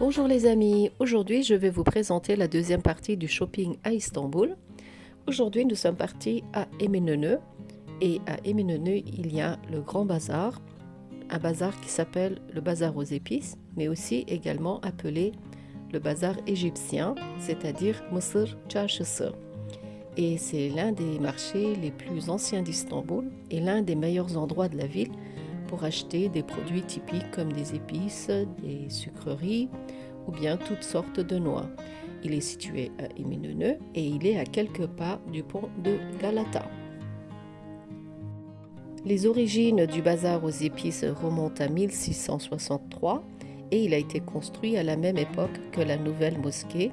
Bonjour les amis, aujourd'hui je vais vous présenter la deuxième partie du shopping à Istanbul. Aujourd'hui nous sommes partis à Eminönü et à Eminönü il y a le grand bazar, un bazar qui s'appelle le bazar aux épices, mais aussi également appelé le bazar égyptien, c'est-à-dire Mısır Çarşısı. Et c'est l'un des marchés les plus anciens d'Istanbul et l'un des meilleurs endroits de la ville pour acheter des produits typiques comme des épices, des sucreries ou bien toutes sortes de noix. Il est situé à Eminönü et il est à quelques pas du pont de Galata. Les origines du bazar aux épices remontent à 1663 et il a été construit à la même époque que la nouvelle mosquée,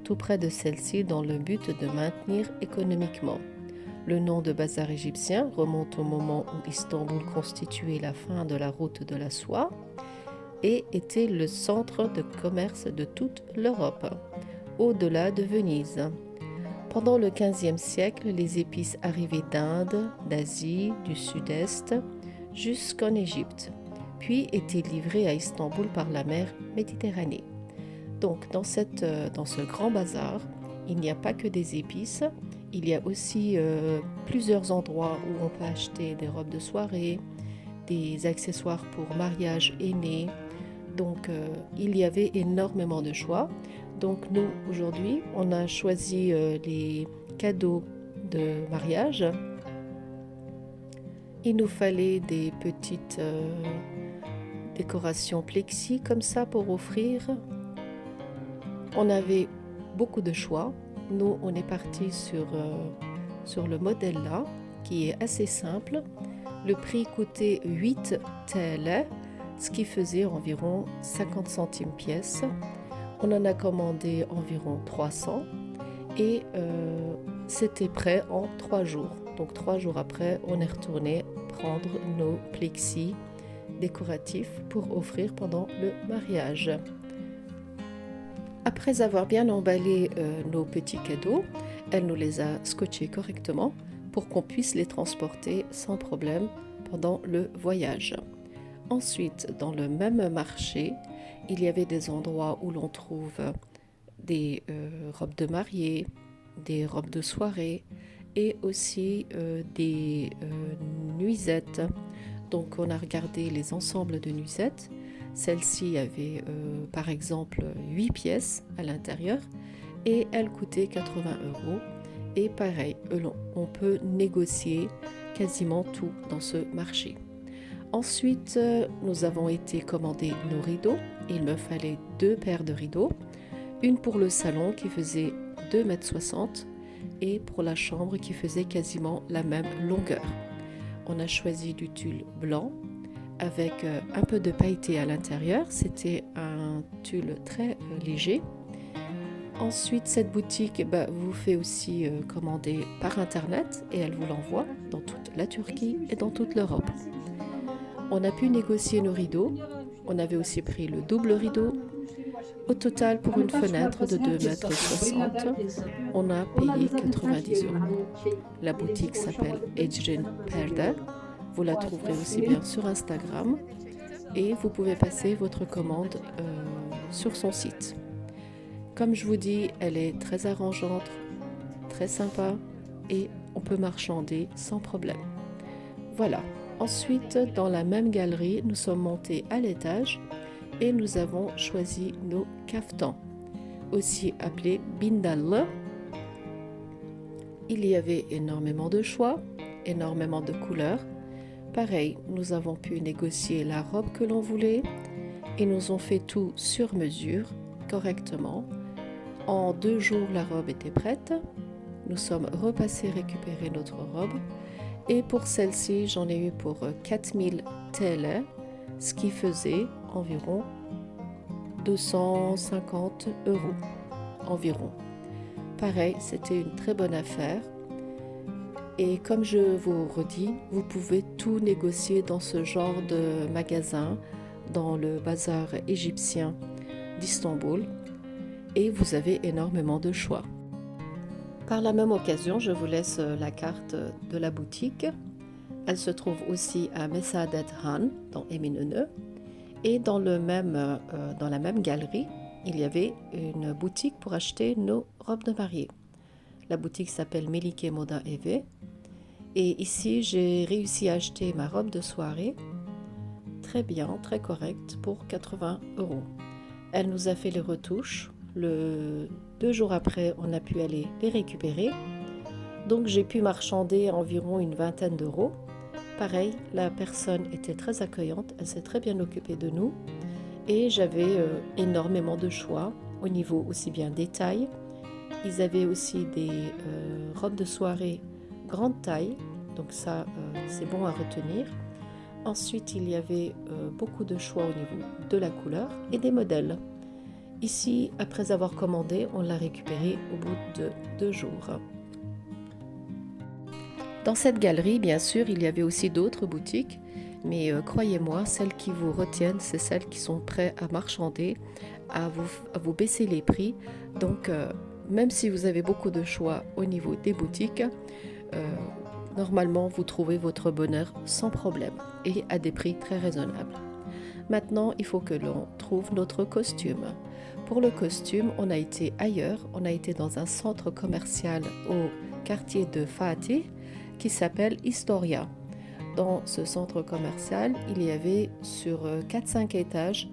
tout près de celle-ci dans le but de maintenir économiquement. Le nom de bazar égyptien remonte au moment où Istanbul constituait la fin de la route de la soie et était le centre de commerce de toute l'Europe, au-delà de Venise. Pendant le XVe siècle, les épices arrivaient d'Inde, d'Asie, du Sud-Est, jusqu'en Égypte, puis étaient livrées à Istanbul par la mer Méditerranée. Donc dans ce grand bazar, il n'y a pas que des épices, il y a aussi plusieurs endroits où on peut acheter des robes de soirée, des accessoires pour mariage aîné. Donc il y avait énormément de choix. Donc nous, aujourd'hui, on a choisi les cadeaux de mariage. Il nous fallait des petites décorations plexi comme ça pour offrir. On avait beaucoup de choix. Nous, on est parti sur le modèle là, qui est assez simple. Le prix coûtait 8 TL, ce qui faisait environ 50 centimes pièce. On en a commandé environ 300 et c'était prêt en 3 jours. Donc 3 jours après, on est retourné prendre nos plexis décoratifs pour offrir pendant le mariage. Après avoir bien emballé nos petits cadeaux, elle nous les a scotchés correctement pour qu'on puisse les transporter sans problème pendant le voyage. Ensuite, dans le même marché, il y avait des endroits où l'on trouve des robes de mariée, des robes de soirée et aussi des nuisettes. Donc on a regardé les ensembles de nuisettes. Celle-ci avait par exemple 8 pièces à l'intérieur et elle coûtait 80 €. Et pareil, on peut négocier quasiment tout dans ce marché. Ensuite, nous avons été commander nos rideaux. Il me fallait 2 paires de rideaux, une pour le salon qui faisait 2,60 m et pour la chambre qui faisait quasiment la même longueur. On a choisi du tulle blanc avec un peu de pailleté à l'intérieur. C'était un tulle très léger. Ensuite, cette boutique vous fait aussi commander par internet et elle vous l'envoie dans toute la Turquie et dans toute l'Europe. On a pu négocier nos rideaux. On avait aussi pris le double rideau. Au total, pour une fenêtre de 2,60 m, on a payé 90 €. La boutique s'appelle Ecrin Perde. Vous la trouverez aussi bien sur Instagram et vous pouvez passer votre commande sur son site. Comme je vous dis, elle est très arrangeante, très sympa et on peut marchander sans problème. Voilà. Ensuite, dans la même galerie, nous sommes montés à l'étage et nous avons choisi nos caftans, aussi appelés bindallı. Il y avait énormément de choix, énormément de couleurs. Pareil, nous avons pu négocier la robe que l'on voulait et nous ont fait tout sur mesure, correctement. En 2 jours, la robe était prête. Nous sommes repassés récupérer notre robe. Et pour celle-ci, j'en ai eu pour 4000 TL, ce qui faisait environ 250 € environ. Pareil, c'était une très bonne affaire. Et comme je vous redis, vous pouvez tout négocier dans ce genre de magasin, dans le bazar égyptien d'Istanbul. Et vous avez énormément de choix. Par la même occasion, je vous laisse la carte de la boutique. Elle se trouve aussi à Mesaadet Han, dans Eminönü. Et dans la même galerie, il y avait une boutique pour acheter nos robes de mariée. La boutique s'appelle Melike Moda Eve. Et ici, j'ai réussi à acheter ma robe de soirée, très bien, très correcte, pour 80 €. Elle nous a fait les retouches. 2 jours après, on a pu aller les récupérer. Donc j'ai pu marchander environ une vingtaine d'euros. Pareil, la personne était très accueillante, elle s'est très bien occupée de nous. Et j'avais énormément de choix au niveau aussi bien des tailles. Ils avaient aussi des robes de soirée grande taille, donc ça c'est bon à retenir. Ensuite, il y avait beaucoup de choix au niveau de la couleur et des modèles. Ici, après avoir commandé, on l'a récupéré au bout de 2 jours. Dans cette galerie, bien sûr, il y avait aussi d'autres boutiques, mais croyez-moi, celles qui vous retiennent, c'est celles qui sont prêtes à marchander, à vous baisser les prix. Donc, même si vous avez beaucoup de choix au niveau des boutiques, normalement, vous trouvez votre bonheur sans problème et à des prix très raisonnables. Maintenant, il faut que l'on trouve notre costume. Pour le costume, on a été ailleurs, on a été dans un centre commercial au quartier de Fatih qui s'appelle Historia. Dans ce centre commercial, il y avait sur 4-5 étages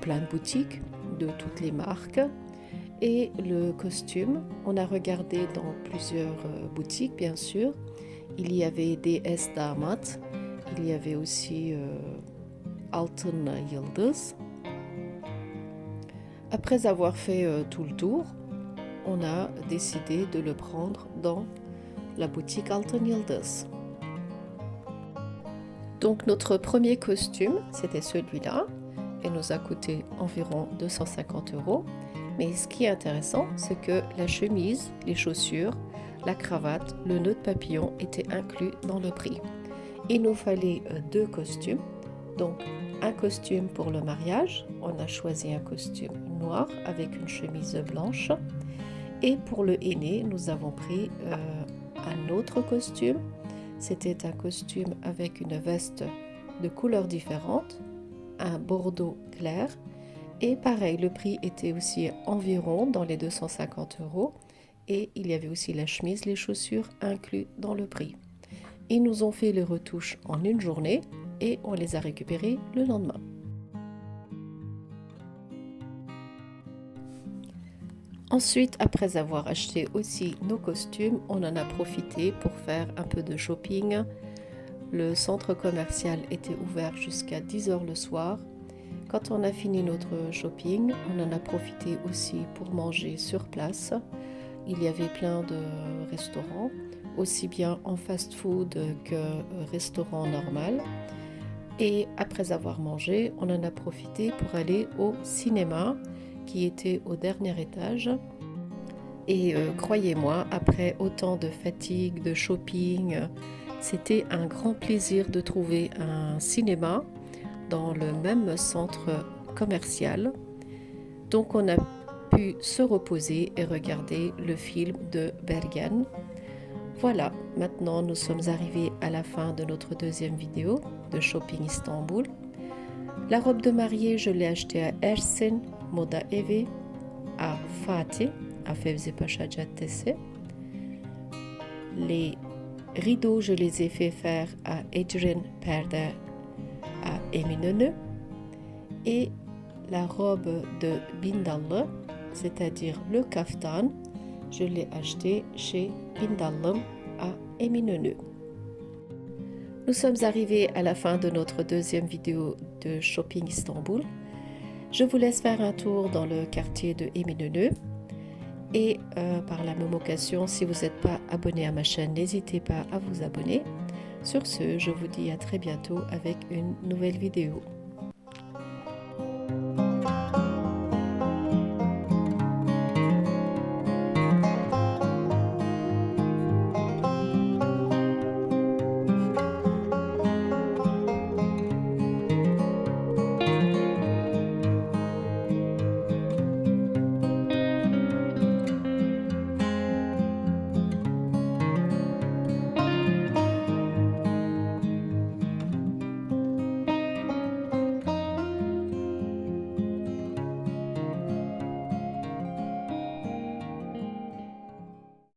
plein de boutiques de toutes les marques. Et le costume, on a regardé dans plusieurs boutiques, bien sûr. Il y avait DS Damat, il y avait aussi Altın Yıldız. Après avoir fait tout le tour, on a décidé de le prendre dans la boutique Altın Yıldız. Donc notre premier costume, c'était celui-là, et nous a coûté environ 250 €. Mais ce qui est intéressant, c'est que la chemise, les chaussures, la cravate, le nœud de papillon étaient inclus dans le prix. Il nous fallait 2 costumes, donc un costume pour le mariage, on a choisi un costume noir avec une chemise blanche, et pour le henné, nous avons pris un autre costume. C'était un costume avec une veste de couleurs différentes, un bordeaux clair, et pareil, le prix était aussi environ dans les 250 €, et il y avait aussi la chemise, les chaussures inclus dans le prix. Ils nous ont fait les retouches en une journée et on les a récupérées le lendemain. Ensuite, après avoir acheté aussi nos costumes, on en a profité pour faire un peu de shopping. Le centre commercial était ouvert jusqu'à 10 h le soir. Quand on a fini notre shopping, on en a profité aussi pour manger sur place. Il y avait plein de restaurants, aussi bien en fast-food que restaurant normal. Et après avoir mangé, on en a profité pour aller au cinéma qui était au dernier étage. Et croyez-moi, après autant de fatigue, de shopping, c'était un grand plaisir de trouver un cinéma dans le même centre commercial. Donc on a pu se reposer et regarder le film de Bergen. Voilà, maintenant nous sommes arrivés à la fin de notre deuxième vidéo de Shopping Istanbul. La robe de mariée, je l'ai achetée à Ersin Moda Evi, à Fatih, à Fevzi Paşa Caddesi. Les rideaux, je les ai fait faire à Ecrin Perde à Eminönü. Et la robe de Bindallı, c'est-à-dire le kaftan, je l'ai acheté chez Bindallım à Eminönü. Nous sommes arrivés à la fin de notre deuxième vidéo de Shopping Istanbul. Je vous laisse faire un tour dans le quartier de Eminönü. Et par la même occasion, si vous n'êtes pas abonné à ma chaîne, n'hésitez pas à vous abonner. Sur ce, je vous dis à très bientôt avec une nouvelle vidéo.